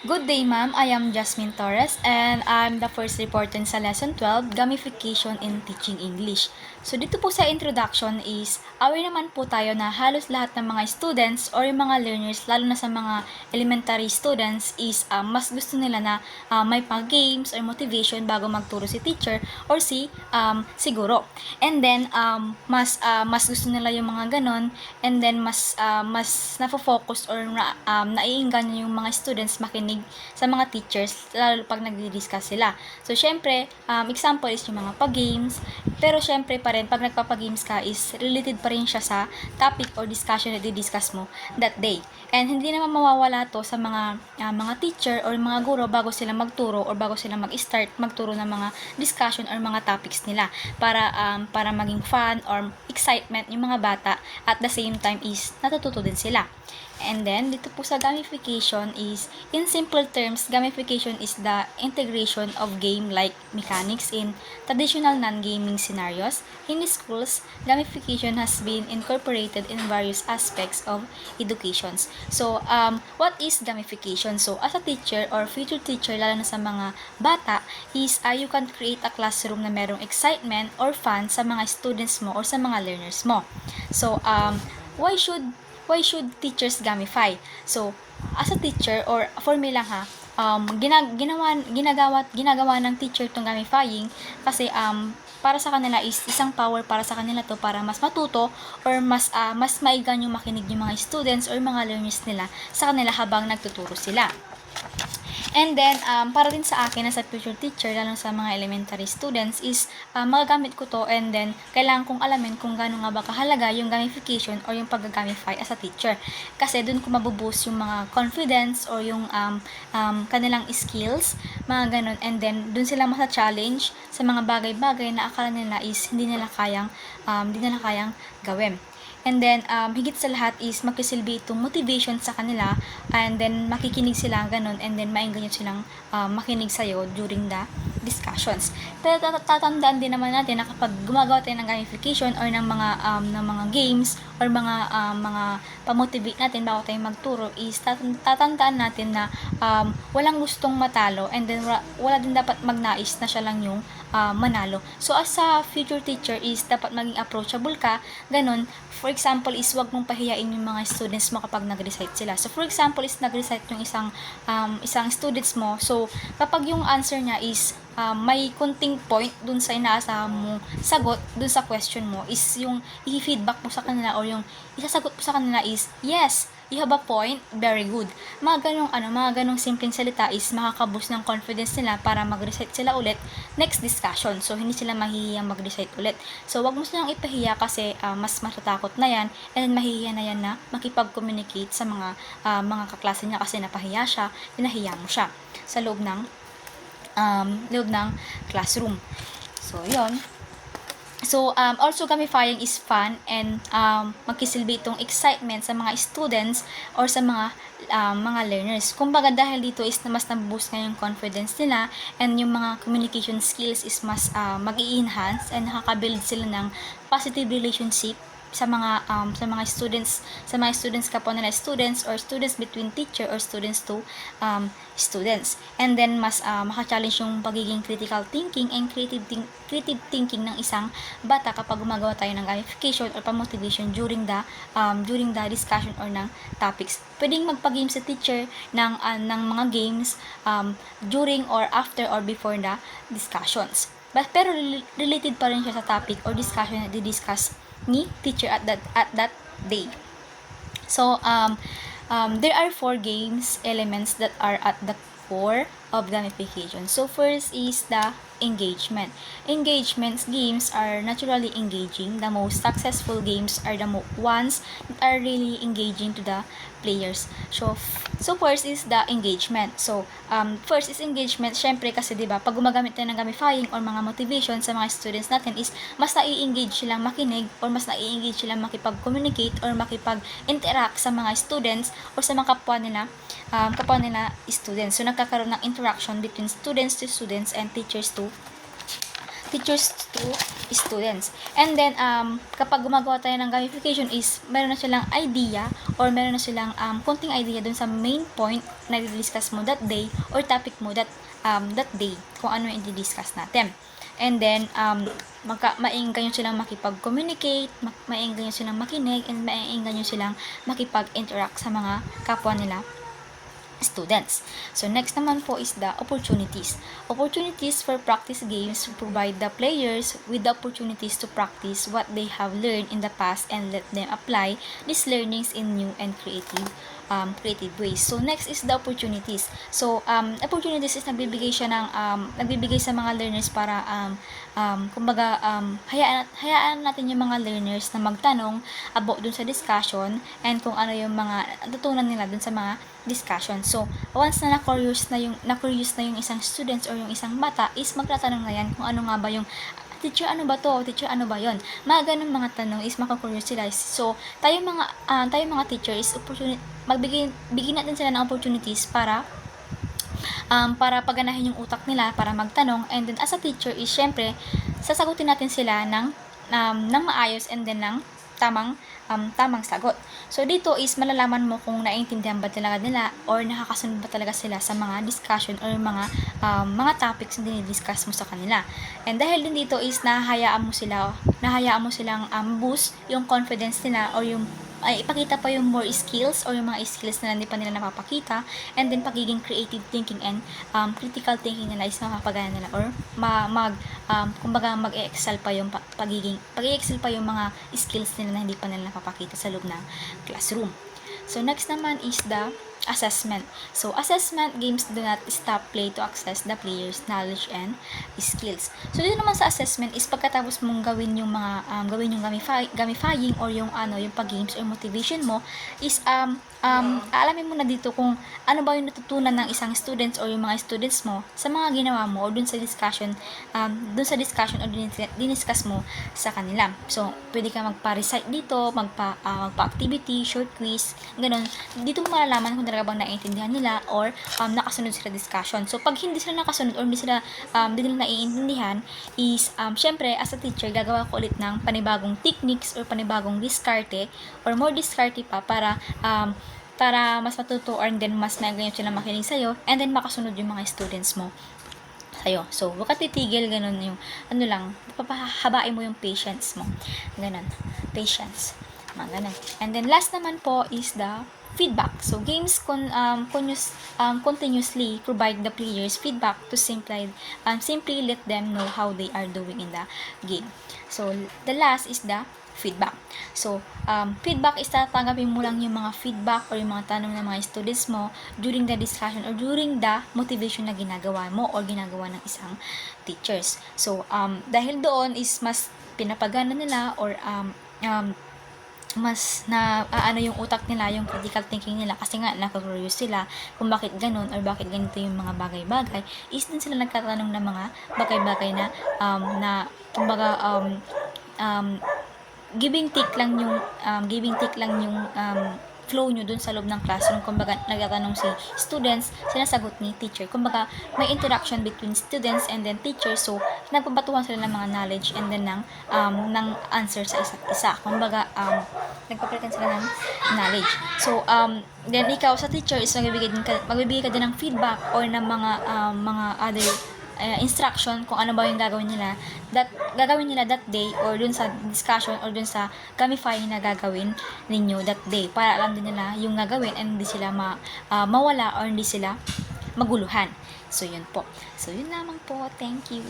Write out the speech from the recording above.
Good day, ma'am. I am Jasmine Torres and I'm the first reporter sa Lesson 12, Gamification in Teaching English. So dito po sa introduction is aware naman po tayo na halos lahat ng mga students or yung mga learners, lalo na sa mga elementary students is mas gusto nila na may pang-games or motivation bago magturo si teacher or si guro. And then mas gusto nila yung mga ganon, and then mas nafo-focus or naiinganyo yung mga students makinig sa mga teachers, lalo pag nagdi-discuss sila. So, syempre, example is yung mga pag-games, pero syempre pa rin, pag nagpapag-games ka is related pa rin siya sa topic or discussion na di-discuss mo that day. And hindi naman mawawala to sa mga teacher or mga guro bago sila magturo or bago sila mag-start magturo ng mga discussion or mga topics nila para maging fun or excitement yung mga bata, at the same time is natututo din sila. And then, dito po sa gamification is, in simple terms, gamification is the integration of game-like mechanics in traditional non-gaming scenarios. In schools, gamification has been incorporated in various aspects of education. So, what is gamification? So, as a teacher or future teacher, lalo na sa mga bata, is you can create a classroom na merong excitement or fun sa mga students mo or sa mga learners mo. So, why should teachers gamify? So, as a teacher, or for me lang ha, ginagawa ng teacher tong gamifying kasi para sa kanila is isang power para sa kanila to para mas matuto or mas maigan yung makinig yung mga students or mga learners nila sa kanila habang nagtuturo sila. And then, para din sa akin as a future teacher, lalo sa mga elementary students, is magagamit ko to, and then kailangan kong alamin kung gaano nga ba kahalaga yung gamification or yung pag-gamify as a teacher. Kasi dun ko mabuboost yung mga confidence or yung kanilang skills, mga ganun. And then, dun sila masa-challenge sa mga bagay-bagay na akala nila is hindi nila kayang gawin. And then, higit sa lahat is magkisilbi itong motivation sa kanila, and then makikinig sila, ganun, and then maingganyo silang makinig sa'yo during the discussions. Pero tatandaan din naman natin na kapag gumagawa tayo ng gamification or ng mga games or mga pamotivate natin bago tayo magturo, is tatandaan natin na walang gustong matalo, and then wala din dapat magnais na siya lang yung manalo. So, as a future teacher is dapat maging approachable ka, ganun. For example is wag mong pahiyain yung mga students mo kapag nag-recite sila. So, for example is nag-recite yung isang students mo. So, kapag yung answer niya is may kunting point dun sa inaasahan mo sagot dun sa question mo, is yung i-feedback mo sa kanila or yung isasagot mo sa kanila is, yes, you have a point, very good. Mga ganong simpleng salita is makakaboost ng confidence nila para mag-recite sila ulit next discussion. So, hindi sila mahihiyang mag-recite ulit. So, wag mo silang ipahiya kasi mas matatakot na yan, and then mahihiya na yan na makipag-communicate sa mga kaklase niya kasi napahiya siya, pinahiya mo siya sa loob ng classroom. So, yon. So, also gamifying is fun and magkisilbi itong excitement sa mga students or sa mga learners. Kumbaga dahil dito is mas na-boost nga yung confidence nila, and yung mga communication skills is mas mag-i-enhance, and nakaka-build sila ng positive relationship sa mga students kapwa nila students, or students between teacher or students to students. And then mas maka-challenge yung pagiging critical thinking and creative thinking ng isang bata kapag gumagawa tayo ng gamification or pa-motivation during the discussion or ng topics. Pwedeng magpa-game sa teacher ng mga games during or after or before the discussions. Pero related pa rin siya sa topic or discussion na di-discuss ni teacher at that day. So, there are 4 games elements that are at the core of gamification. So, first is the engagement. Games are naturally engaging. The most successful games are the ones that are really engaging to the players. So first is the engagement. So, first is engagement. Syempre kasi 'di ba, pag gumagamit tayo ng gamifying or mga motivation sa mga students natin is mas nai-engage silang makinig or mas nai-engage silang makipag-communicate or makipag-interact sa mga students or sa mga kapwa nila students. So, nagkakaroon ng interaction between students to students and teachers to teachers to students. And then, kapag gumagawa tayo ng gamification is, meron na silang idea or meron na silang konting idea dun sa main point na i-discuss mo that day or topic mo that day, kung ano yung i-discuss natin. And then, mainggan nyo silang makipag-communicate, mainggan nyo silang makinig, and mainggan nyo silang makipag-interact sa mga kapwa nila students. So, next naman po is the opportunities. Opportunities for practice games provide the players with the opportunities to practice what they have learned in the past and let them apply these learnings in new and creative ways. So, next is the opportunities. So, opportunities is nagbibigay siya ng, nagbibigay sa mga learners para, kumbaga, hayaan natin yung mga learners na magtanong about dun sa discussion and kung ano yung mga natutunan nila dun sa mga discussion. So, once na na-curious na yung isang students or yung isang bata is magtatanong na yan kung ano nga ba yung teacher, ano ba to? Teacher, ano ba yon? Mga ganun mga tanong is makakurous sila. So, tayo mga teacher is bigyan natin sila ng opportunities para paganahin yung utak nila para magtanong, and then as a teacher is syempre sasagutin natin sila ng maayos and then ng tamang sagot. So, dito is malalaman mo kung naiintindihan ba talaga nila or nakakasunod ba talaga sila sa mga discussion or mga topics na dinidiscuss mo sa kanila. And dahil din dito is nahahayaan mo silang boost yung confidence nila or yung ipakita pa yung more skills or yung mga skills na hindi pa nila napapakita, and then pagiging creative thinking and critical thinking nila is mapapagana nila or kumbaga mag-excel pa yung pag-excel pa yung mga skills nila na hindi pa nila napapakita sa loob ng classroom. So, next naman is the assessment. So, assessment games do not stop play to access the player's knowledge and skills. So, dito naman sa assessment is pagkatapos mong gawin yung gamifying or yung pag-games or motivation mo is aalamin mo na dito kung ano ba yung natutunan ng isang students or yung mga students mo sa mga ginawa mo or dun sa discussion or diniscuss mo sa kanila. So, pwede ka magpa-recite dito, magpa-activity, short quiz, ganun. Dito mo malalaman kung talaga bang naiintindihan nila or nakasunod sila discussion. So, pag hindi sila nakasunod or hindi nila naiintindihan is, syempre, as a teacher, gagawa ko ulit ng panibagong techniques or panibagong diskarte or more diskarte pa para mas matuto or then mas magayon sila makinig sa'yo and then makasunod yung mga students mo sa'yo. So, huwag ka titigil, ganun yung, papahabain mo yung patience mo. Ganun. Patience. Mga ganun. And then, last naman po is the feedback. So, games continuously provide the players feedback to simply let them know how they are doing in the game. So, the last is the feedback. So, feedback is tatanggapin mo lang yung mga feedback or yung mga tanong ng mga students mo during the discussion or during the motivation na ginagawa mo or ginagawa ng isang teachers. So, dahil doon is mas pinapagana nila or mas yung utak nila, yung critical thinking nila kasi nga nakaka-curious sila kung bakit ganun or bakit ganito yung mga bagay-bagay is din sila nagtatanong ng mga bagay-bagay na kumbaga giving tick lang yung flow nyo dun sa loob ng classroom. Kumbaga, nagtatanong si students, sinasagot ni teacher. Kumbaga, may interaction between students and then teachers. So, nagpapatuhan sila ng mga knowledge and then ng answer sa isa't isa. Kumbaga, nagpapalitan sila ng knowledge. So, then ikaw sa teacher is magbibigay ka din ng feedback or ng mga other instruction kung ano ba yung gagawin nila that day or dun sa discussion or dun sa gamifying na gagawin ninyo that day para alam din nila yung gagawin and hindi sila mawala or hindi sila maguluhan. So, yun po. So, yun lamang po. Thank you.